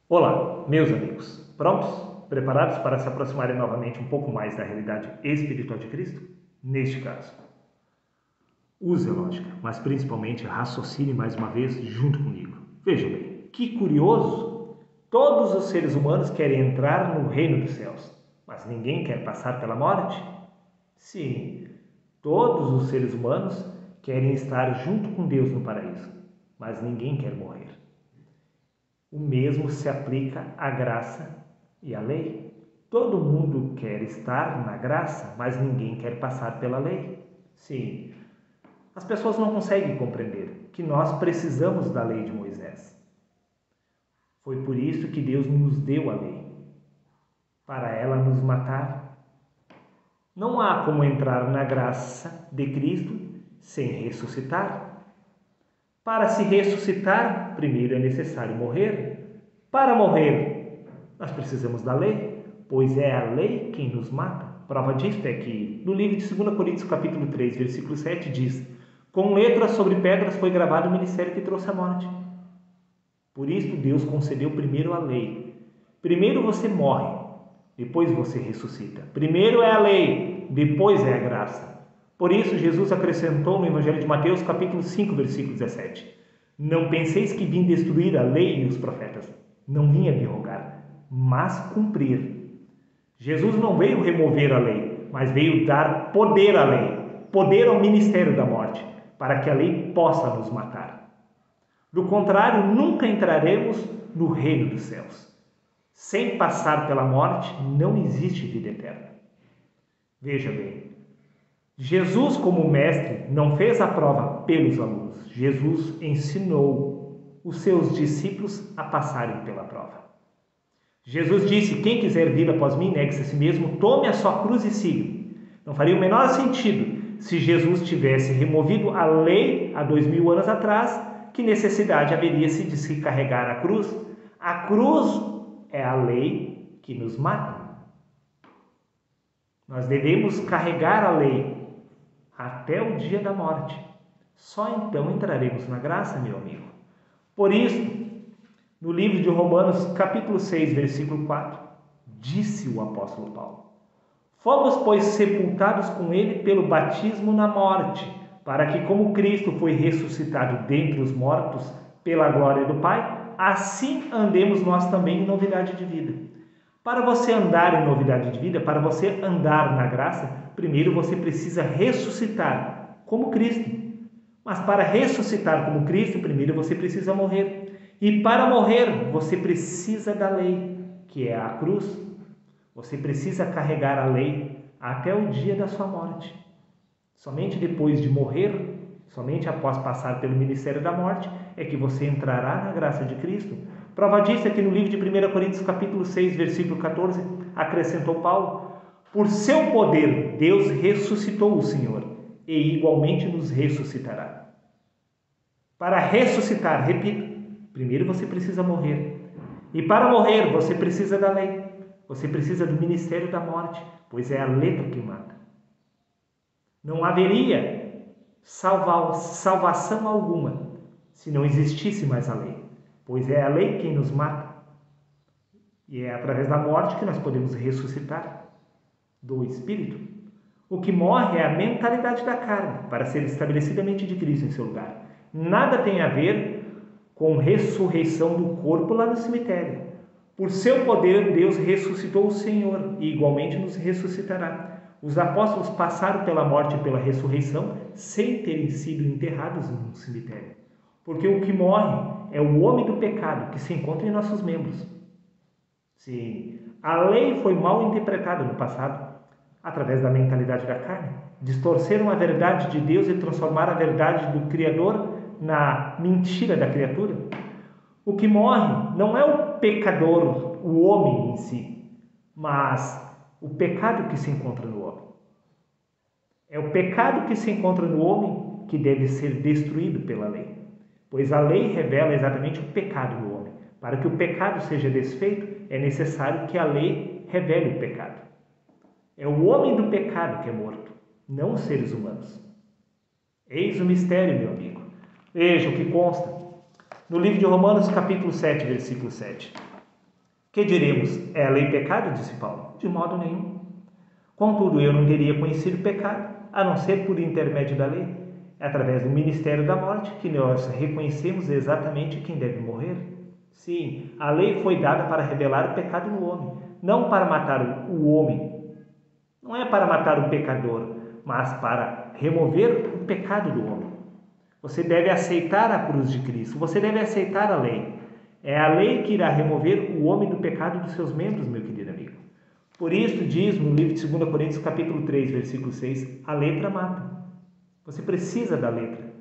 Olá, meus amigos. Prontos? Preparados para se aproximarem novamente um pouco mais da realidade espiritual de Cristo? Neste caso, use a lógica, mas principalmente raciocine mais uma vez junto comigo. Veja bem, que curioso! Todos os seres humanos querem entrar no reino dos céus, mas ninguém quer passar pela morte? Sim, todos os seres humanos querem estar junto com Deus no paraíso, mas ninguém quer morrer. O mesmo se aplica à graça e à lei. Todo mundo quer estar na graça, mas ninguém quer passar pela lei. Sim, as pessoas não conseguem compreender que nós precisamos da lei de Moisés. Foi por isso que Deus nos deu a lei, para ela nos matar. Não há como entrar na graça de Cristo sem ressuscitar. Para se ressuscitar, primeiro é necessário morrer. Para morrer, nós precisamos da lei, pois é a lei quem nos mata. Prova disto é que no livro de 2 Coríntios capítulo 3, versículo 7 diz: com letras sobre pedras foi gravado o ministério que trouxe a morte. Por isso Deus concedeu primeiro a lei. Primeiro você morre, depois você ressuscita. Primeiro é a lei, depois é a graça. Por isso, Jesus acrescentou no Evangelho de Mateus, capítulo 5, versículo 17: não penseis que vim destruir a lei e os profetas. Não vim abrogar, mas cumprir. Jesus não veio remover a lei, mas veio dar poder à lei, poder ao ministério da morte, para que a lei possa nos matar. Do contrário, nunca entraremos no reino dos céus. Sem passar pela morte, não existe vida eterna. Veja bem, Jesus, como mestre, não fez a prova pelos alunos. Jesus ensinou os seus discípulos a passarem pela prova. Jesus disse: quem quiser vir após mim, negue-se a si mesmo, tome a sua cruz e siga. Não faria o menor sentido se Jesus tivesse removido a lei há 2000 anos atrás. Que necessidade haveria de se carregar a cruz? A cruz é a lei que nos mata. Nós devemos carregar a lei até o dia da morte. Só então entraremos na graça, meu amigo. Por isso, no livro de Romanos, capítulo 6, versículo 4, disse o apóstolo Paulo: fomos, pois, sepultados com ele pelo batismo na morte, para que, como Cristo foi ressuscitado dentre os mortos pela glória do Pai, assim andemos nós também em novidade de vida. Para você andar em novidade de vida, para você andar na graça, primeiro você precisa ressuscitar como Cristo. Mas para ressuscitar como Cristo, primeiro você precisa morrer. E para morrer, você precisa da lei, que é a cruz. Você precisa carregar a lei até o dia da sua morte. Somente depois de morrer, somente após passar pelo ministério da morte, é que você entrará na graça de Cristo. Prova disso é que no livro de 1 Coríntios capítulo 6, versículo 14, acrescentou Paulo: por seu poder, Deus ressuscitou o Senhor e igualmente nos ressuscitará. Para ressuscitar, repito, primeiro você precisa morrer. E para morrer, você precisa da lei. Você precisa do ministério da morte, pois é a letra que mata. Não haveria salvação alguma se não existisse mais a lei, pois é a lei quem nos mata. E é através da morte que nós podemos ressuscitar do Espírito. O que morre é a mentalidade da carne, para ser estabelecida a mente de Cristo em seu lugar. Nada tem a ver com ressurreição do corpo lá no cemitério. Por seu poder, Deus ressuscitou o Senhor e igualmente nos ressuscitará. Os apóstolos passaram pela morte e pela ressurreição sem terem sido enterrados no cemitério. Porque o que morre é o homem do pecado que se encontra em nossos membros. Sim, a lei foi mal interpretada no passado, através da mentalidade da carne. Distorceram a verdade de Deus e transformaram a verdade do Criador na mentira da criatura. O que morre não é o pecador, o homem em si, mas o pecado que se encontra no homem. É o pecado que se encontra no homem que deve ser destruído pela lei, pois a lei revela exatamente o pecado do homem. Para que o pecado seja desfeito, é necessário que a lei revele o pecado. É o homem do pecado que é morto, não os seres humanos. Eis o mistério, meu amigo. Veja o que consta no livro de Romanos, capítulo 7, versículo 7. Que diremos? É a lei pecado? Disse Paulo. De modo nenhum. Contudo, eu não teria conhecido o pecado, a não ser por intermédio da lei. É através do ministério da morte que nós reconhecemos exatamente quem deve morrer. Sim, a lei foi dada para revelar o pecado no homem, não para matar o homem. Não é para matar o pecador, mas para remover o pecado do homem. Você deve aceitar a cruz de Cristo, você deve aceitar a lei. É a lei que irá remover o homem do pecado dos seus membros, meu querido amigo. Por isso diz no livro de 2 Coríntios capítulo 3, versículo 6, a letra mata. Você precisa da letra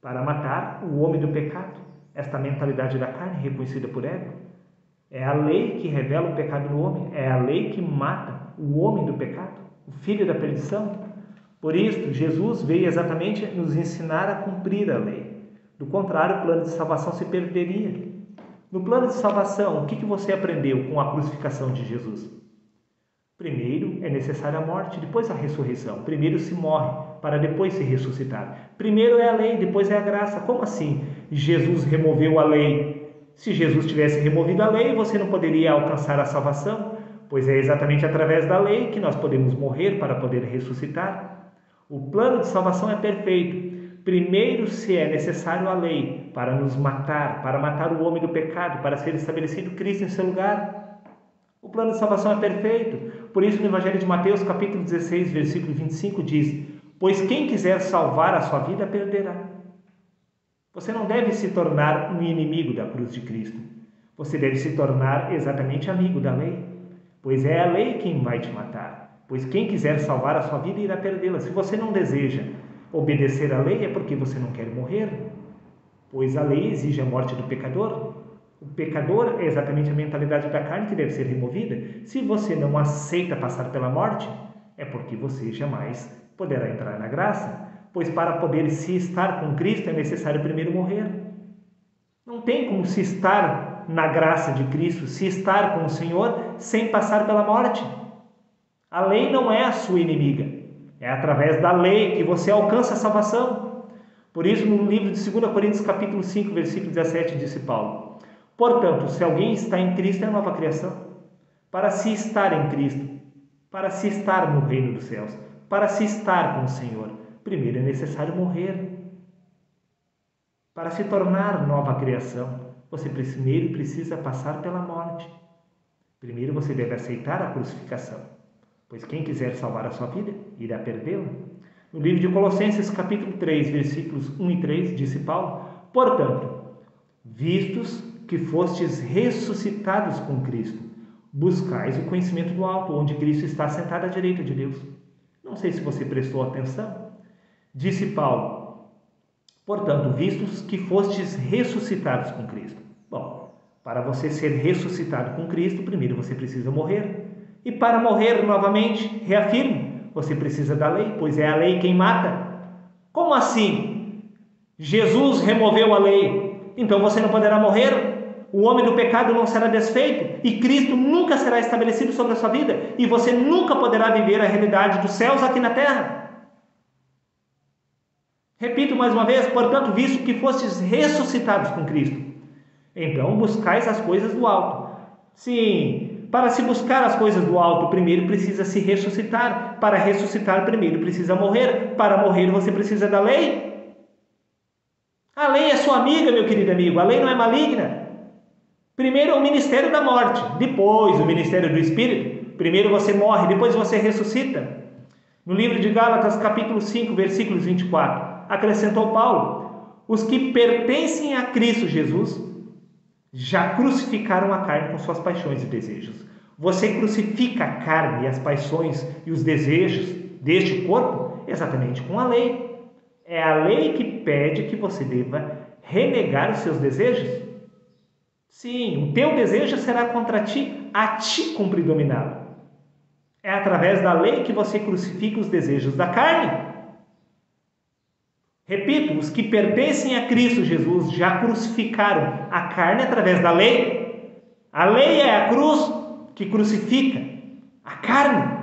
para matar o homem do pecado, esta mentalidade da carne reconhecida por ego. É a lei que revela o pecado no homem, é a lei que mata o homem do pecado, o filho da perdição. Por isso, Jesus veio exatamente nos ensinar a cumprir a lei. Do contrário, o plano de salvação se perderia. No plano de salvação, o que você aprendeu com a crucificação de Jesus? Primeiro é necessária a morte, depois a ressurreição. Primeiro se morre, para depois se ressuscitar. Primeiro é a lei, depois é a graça. Como assim? Jesus removeu a lei. Se Jesus tivesse removido a lei, você não poderia alcançar a salvação, pois é exatamente através da lei que nós podemos morrer para poder ressuscitar. O plano de salvação é perfeito. Primeiro se é necessário a lei para nos matar, para matar o homem do pecado, para ser estabelecido Cristo em seu lugar. O plano de salvação é perfeito. Por isso no Evangelho de Mateus, capítulo 16, versículo 25 diz: pois quem quiser salvar a sua vida, perderá. Você não deve se tornar um inimigo da cruz de Cristo. Você deve se tornar exatamente amigo da lei, pois é a lei quem vai te matar. Pois quem quiser salvar a sua vida, irá perdê-la. Se você não deseja obedecer à lei, é porque você não quer morrer, pois a lei exige a morte do pecador. O pecador é exatamente a mentalidade da carne que deve ser removida. Se você não aceita passar pela morte, é porque você jamais poderá entrar na graça, pois para poder se estar com Cristo é necessário primeiro morrer. Não tem como se estar na graça de Cristo, se estar com o Senhor, sem passar pela morte. A lei não é a sua inimiga. É através da lei que você alcança a salvação. Por isso, no livro de 2 Coríntios capítulo 5, versículo 17, disse Paulo: portanto, se alguém está em Cristo, é nova criação. Para se estar em Cristo, para se estar no reino dos céus, para se estar com o Senhor, primeiro é necessário morrer. Para se tornar nova criação, você primeiro precisa passar pela morte. Primeiro você deve aceitar a crucificação, pois quem quiser salvar a sua vida, irá perdê-la. No livro de Colossenses, capítulo 3, versículos 1 e 3, disse Paulo: portanto, vistos que fostes ressuscitados com Cristo, buscais o conhecimento do alto, onde Cristo está sentado à direita de Deus. Não sei se você prestou atenção. Disse Paulo: portanto, vistos que fostes ressuscitados com Cristo. Bom, para você ser ressuscitado com Cristo, primeiro você precisa morrer. E para morrer novamente, reafirmo, você precisa da lei, pois é a lei quem mata. Como assim? Jesus removeu a lei, então você não poderá morrer? O homem do pecado não será desfeito e Cristo nunca será estabelecido sobre a sua vida e você nunca poderá viver a realidade dos céus aqui na terra. Repito mais uma vez: portanto, visto que fostes ressuscitados com Cristo, então buscais as coisas do alto. Sim, para se buscar as coisas do alto, primeiro precisa se ressuscitar. Para ressuscitar, primeiro precisa morrer. Para morrer, você precisa da lei. A lei é sua amiga, meu querido amigo. A lei não é maligna. Primeiro é o ministério da morte, depois o ministério do Espírito. Primeiro você morre, depois você ressuscita. No livro de Gálatas, capítulo 5, versículos 24, acrescentou Paulo: os que pertencem a Cristo Jesus já crucificaram a carne com suas paixões e desejos. Você crucifica a carne e as paixões e os desejos deste corpo exatamente com a lei. É a lei que pede que você deva renegar os seus desejos. Sim, o teu desejo será contra ti, a ti cumpre dominá-lo. É através da lei que você crucifica os desejos da carne. Repito, os que pertencem a Cristo Jesus já crucificaram a carne através da lei. A lei é a cruz que crucifica a carne.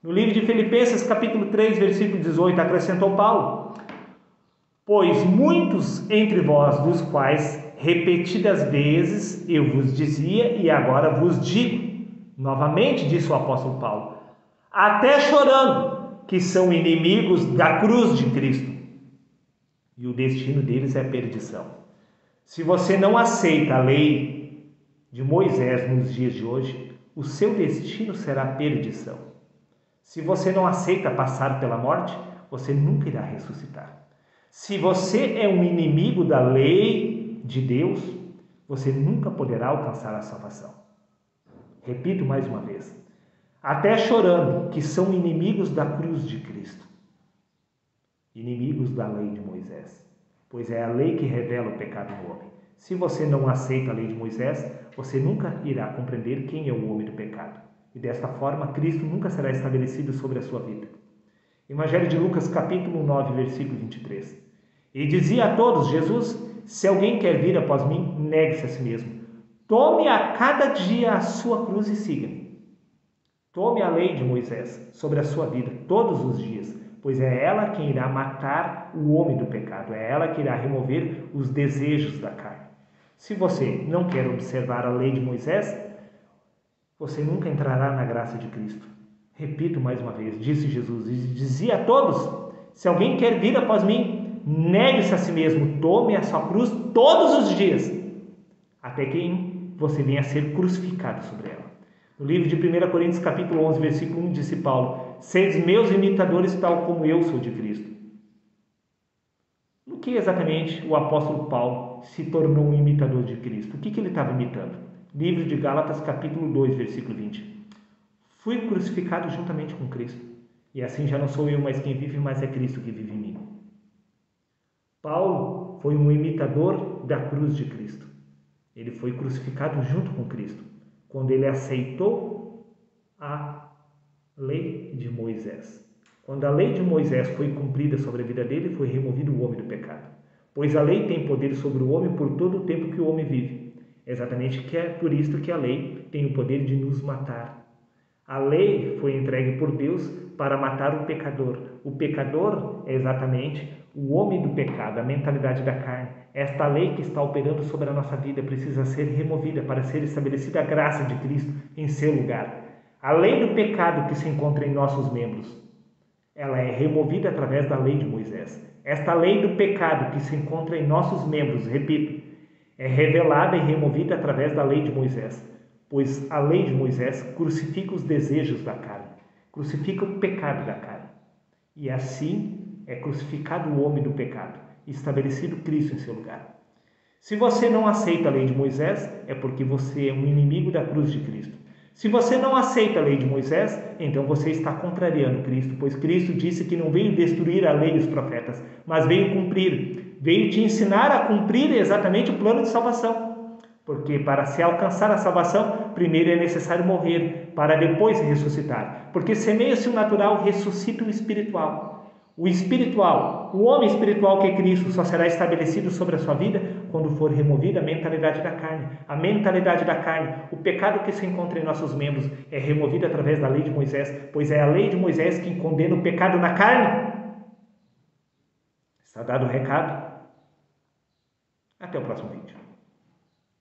No livro de Filipenses, capítulo 3, versículo 18, acrescentou Paulo: pois muitos entre vós, dos quais repetidas vezes eu vos dizia e agora vos digo. Novamente disse o apóstolo Paulo, até chorando, que são inimigos da cruz de Cristo. E o destino deles é a perdição. Se você não aceita a lei de Moisés nos dias de hoje, o seu destino será a perdição. Se você não aceita passar pela morte, você nunca irá ressuscitar. Se você é um inimigo da lei de Deus, você nunca poderá alcançar a salvação. Repito mais uma vez. Até chorando, que são inimigos da cruz de Cristo. Inimigos da lei de Moisés. Pois é a lei que revela o pecado no homem. Se você não aceita a lei de Moisés, você nunca irá compreender quem é o homem do pecado. E desta forma, Cristo nunca será estabelecido sobre a sua vida. Evangelho de Lucas, capítulo 9, versículo 23. E dizia a todos, Jesus, se alguém quer vir após mim, negue-se a si mesmo. Tome a cada dia a sua cruz e siga-me. Tome a lei de Moisés sobre a sua vida todos os dias, pois é ela quem irá matar o homem do pecado, é ela que irá remover os desejos da carne. Se você não quer observar a lei de Moisés, você nunca entrará na graça de Cristo. Repito mais uma vez, disse Jesus, e dizia a todos, se alguém quer vir após mim, negue-se a si mesmo, tome a sua cruz todos os dias, até que você venha a ser crucificado sobre ela. No livro de 1 Coríntios, capítulo 11, versículo 1, disse Paulo, sedes meus imitadores tal como eu sou de Cristo. No que exatamente o apóstolo Paulo se tornou um imitador de Cristo? O que ele estava imitando? Livro de Gálatas, capítulo 2, versículo 20. Fui crucificado juntamente com Cristo, e assim já não sou eu mais quem vive, mas é Cristo que vive em mim. Paulo foi um imitador da cruz de Cristo. Ele foi crucificado junto com Cristo, quando ele aceitou a lei de Moisés. Quando a lei de Moisés foi cumprida sobre a vida dele, foi removido o homem do pecado. Pois a lei tem poder sobre o homem por todo o tempo que o homem vive. É exatamente por isso que a lei tem o poder de nos matar. A lei foi entregue por Deus para matar o pecador. O pecador é exatamente o homem do pecado, a mentalidade da carne. Esta lei que está operando sobre a nossa vida precisa ser removida para ser estabelecida a graça de Cristo em seu lugar. A lei do pecado que se encontra em nossos membros, ela é removida através da lei de Moisés. Esta lei do pecado que se encontra em nossos membros, repito, é revelada e removida através da lei de Moisés. Pois a lei de Moisés crucifica os desejos da carne, crucifica o pecado da carne. E assim é crucificado o homem do pecado, estabelecido Cristo em seu lugar. Se você não aceita a lei de Moisés, é porque você é um inimigo da cruz de Cristo. Se você não aceita a lei de Moisés, então você está contrariando Cristo, pois Cristo disse que não veio destruir a lei e os profetas, mas veio cumprir, veio te ensinar a cumprir exatamente o plano de salvação. Porque para se alcançar a salvação, primeiro é necessário morrer, para depois ressuscitar. Porque semeia-se o natural, ressuscita o espiritual. O espiritual, o homem espiritual que é Cristo, só será estabelecido sobre a sua vida quando for removida a mentalidade da carne. A mentalidade da carne, o pecado que se encontra em nossos membros, é removido através da lei de Moisés, pois é a lei de Moisés que condena o pecado na carne. Está dado o recado? Até o próximo vídeo.